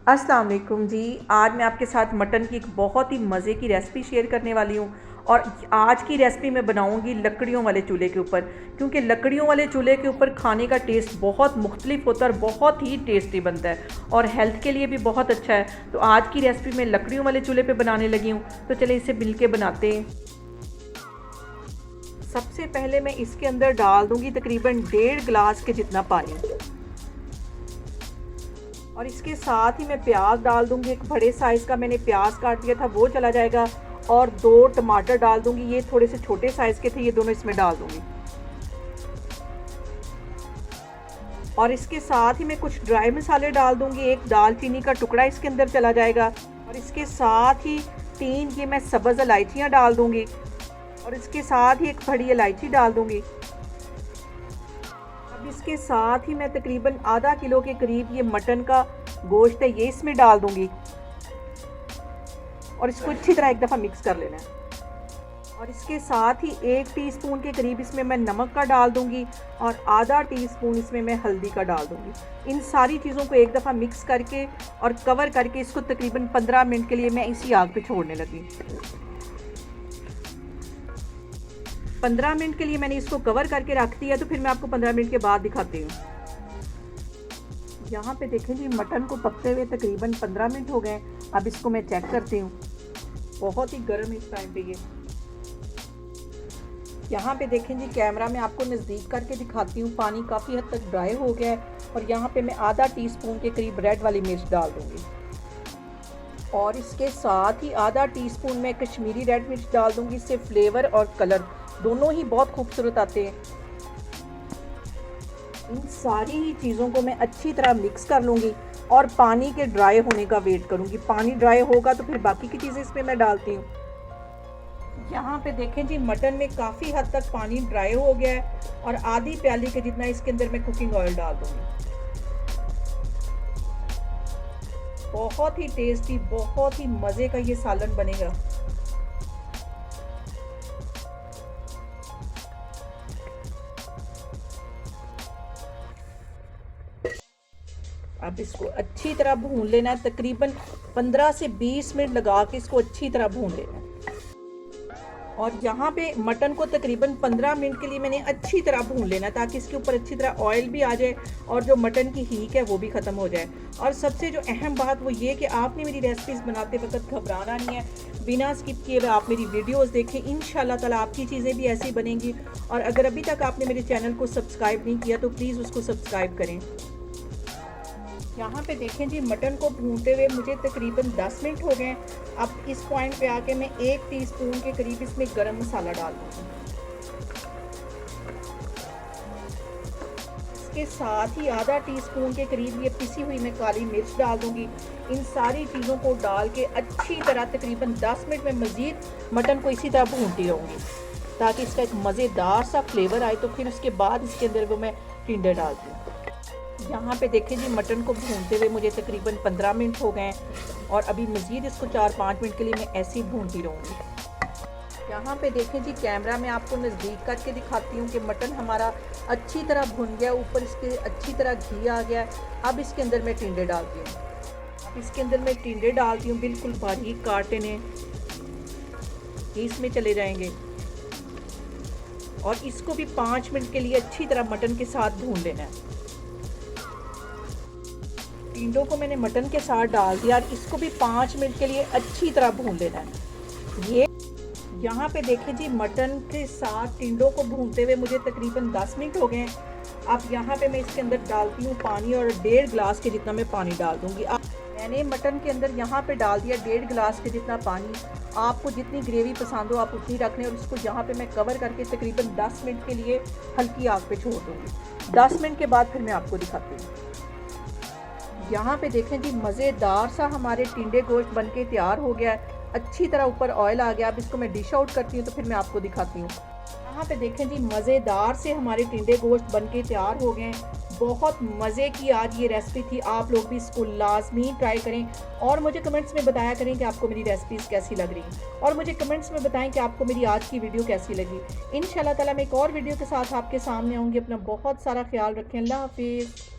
अस्सलाम वालेकुम जी। आज मैं आपके साथ मटन की एक बहुत ही मज़े की रेसिपी शेयर करने वाली हूँ। और आज की रेसिपी मैं बनाऊँगी लकड़ियों वाले चूल्हे के ऊपर, क्योंकि लकड़ियों वाले चूल्हे के ऊपर खाने का टेस्ट बहुत मुख्तलिफ होता है और बहुत ही टेस्टी बनता है और हेल्थ के लिए भी बहुत अच्छा है। तो आज की रेसिपी मैं लकड़ियों वाले चूल्हे पर बनाने लगी हूँ, तो चले इसे मिल के बनाते हैं। सबसे पहले मैं इसके अंदर डाल दूँगी तकरीबन 1.5 गिलास के जितना पानी, और इसके साथ ही मैं प्याज डाल दूंगी। एक बड़े साइज़ का मैंने प्याज काट लिया था, वो चला जाएगा। और 2 टमाटर डाल दूंगी, ये थोड़े से छोटे साइज़ के थे, ये दोनों इसमें डाल दूंगी। और इसके साथ ही मैं कुछ ड्राई मसाले डाल दूंगी। एक दालचीनी का टुकड़ा इसके अंदर चला जाएगा, और इसके साथ ही 3 ये मैं सब्ज़ इलायचियाँ डाल दूंगी, और इसके साथ ही एक बड़ी इलायची डाल दूंगी। इसके साथ ही मैं तकरीबन आधा किलो के करीब ये मटन का गोश्त है, ये इसमें डाल दूंगी, और इसको अच्छी तरह एक दफ़ा मिक्स कर लेना है। और इसके साथ ही 1 टीस्पून के करीब इसमें मैं नमक का डाल दूंगी, और आधा टीस्पून इसमें मैं हल्दी का डाल दूंगी। इन सारी चीज़ों को एक दफ़ा मिक्स करके और कवर करके इसको तकरीबन 15 मिनट के लिए मैं इसी आग पे छोड़ने लगी। 15 मिनट के लिए मैंने इसको कवर करके रख दिया, तो फिर मैं आपको 15 मिनट के बाद दिखाती हूँ। यहाँ पे देखें जी, मटन को पकते हुए तकरीबन 15 मिनट हो गए। अब इसको मैं चेक करती हूँ, बहुत ही गर्म है इस टाइम पे ये। यहाँ पे देखें जी, कैमरा में आपको नज़दीक करके दिखाती हूँ, पानी काफ़ी हद तक ड्राई हो गया है। और यहाँ पे मैं आधा टीस्पून के करीब रेड वाली मिर्च डाल दूँगी, और इसके साथ ही आधा टीस्पून में कश्मीरी रेड मिर्च डाल दूँगी। इससे फ्लेवर और कलर दोनों ही बहुत खूबसूरत आते हैं। इन सारी ही चीज़ों को मैं अच्छी तरह मिक्स कर लूँगी, और पानी के ड्राई होने का वेट करूँगी। पानी ड्राई होगा तो फिर बाकी की चीज़ें इसमें मैं डालती हूँ। यहाँ पे देखें जी, मटन में काफ़ी हद तक पानी ड्राई हो गया है, और आधी प्याली के जितना इसके अंदर मैं कुकिंग ऑयल डाल दूँगी। बहुत ही टेस्टी, बहुत ही मज़े का ये सालन बनेगा। अब इसको अच्छी तरह भून लेना है, तकरीबन 15 से 20 मिनट लगा के इसको अच्छी तरह भून लेना है। और यहाँ पे मटन को तकरीबन 15 मिनट के लिए मैंने अच्छी तरह भून लेना, ताकि इसके ऊपर अच्छी तरह ऑयल भी आ जाए और जो मटन की हीक है वो भी ख़त्म हो जाए। और सबसे जो अहम बात वो ये कि आपने मेरी रेसिपीज़ बनाते वक्त घबराना नहीं है, बिना स्किप किए हुए आप मेरी वीडियोस देखें। इंशाल्लाह ताला आपकी चीज़ें भी ऐसी बनेंगी। और अगर अभी तक आपने मेरे चैनल को सब्सक्राइब नहीं किया तो प्लीज़ उसको सब्सक्राइब करें। यहाँ पे देखें जी, मटन को भूनते हुए मुझे तकरीबन 10 मिनट हो गए। अब इस पॉइंट पे आके मैं 1 टीस्पून के करीब इसमें गरम मसाला डाल दूँगी। इसके साथ ही आधा टीस्पून के करीब ये पिसी हुई मैं काली मिर्च डाल दूँगी। इन सारी चीज़ों को डाल के अच्छी तरह तकरीबन 10 मिनट में मज़ीद मटन को इसी तरह भूनती रहूँगी, ताकि इसका एक मज़ेदार सा फ्लेवर आए। तो फिर उसके बाद इसके अंदर वो मैं टिंडे डालती हूँ। यहाँ पे देखें जी, मटन को भूनते हुए मुझे तकरीबन 15 मिनट हो गए, और अभी मज़ीद इसको 4-5 मिनट के लिए मैं ऐसे ही भूनती रहूँगी। यहाँ पे देखें जी, कैमरा में आपको नज़दीक करके दिखाती हूँ कि मटन हमारा अच्छी तरह भुन गया, ऊपर इसके अच्छी तरह घी आ गया है। अब इसके अंदर मैं टिंडे डालती हूँ। अब इसके अंदर मैं टिंडे डालती हूँ, बिल्कुल बारीक काटे ने इसमें चले जाएंगे, और इसको भी 5 मिनट के लिए अच्छी तरह मटन के साथ भून लेना है। टिंडों को मैंने मटन के साथ डाल दिया, और इसको भी 5 मिनट के लिए अच्छी तरह भून लेना है। ये यहाँ पे देखें जी, मटन के साथ टिंडों को भूनते हुए मुझे तकरीबन 10 मिनट हो गए। अब यहाँ पे मैं इसके अंदर डालती हूँ पानी, और 1.5 गिलास के जितना मैं पानी डाल दूँगी। अब मैंने मटन के अंदर यहाँ पे डाल दिया 1.5 गिलास के जितना पानी। आपको जितनी ग्रेवी पसंद हो आप उतनी रख लें, और इसको यहाँ पे मैं कवर करके तकरीबन 10 मिनट के लिए हल्की आग पे छोड़ दूँगी। 10 मिनट के बाद फिर मैं आपको दिखाती हूँ। यहाँ पे देखें जी, मज़ेदार सा हमारे टिंडे गोश्त बनके तैयार हो गया है। अच्छी तरह ऊपर ऑयल आ गया। अब इसको मैं डिश आउट करती हूँ, तो फिर मैं आपको दिखाती हूँ। यहाँ पे देखें जी, मज़ेदार से हमारे टिंडे गोश्त बनके तैयार हो गए हैं। बहुत मज़े की आज ये रेसिपी थी, आप लोग भी इसको लाजमी ट्राई करें, और मुझे कमेंट्स में बताया करें कि आपको मेरी रेसिपीज़ कैसी लग रही हैं, और मुझे कमेंट्स में बताएं कि आपको मेरी आज की वीडियो कैसी लगी। इंशाल्लाह ताला मैं एक और वीडियो के साथ आपके सामने आऊँगी। अपना बहुत सारा ख्याल रखें। अल्लाह हाफिज़।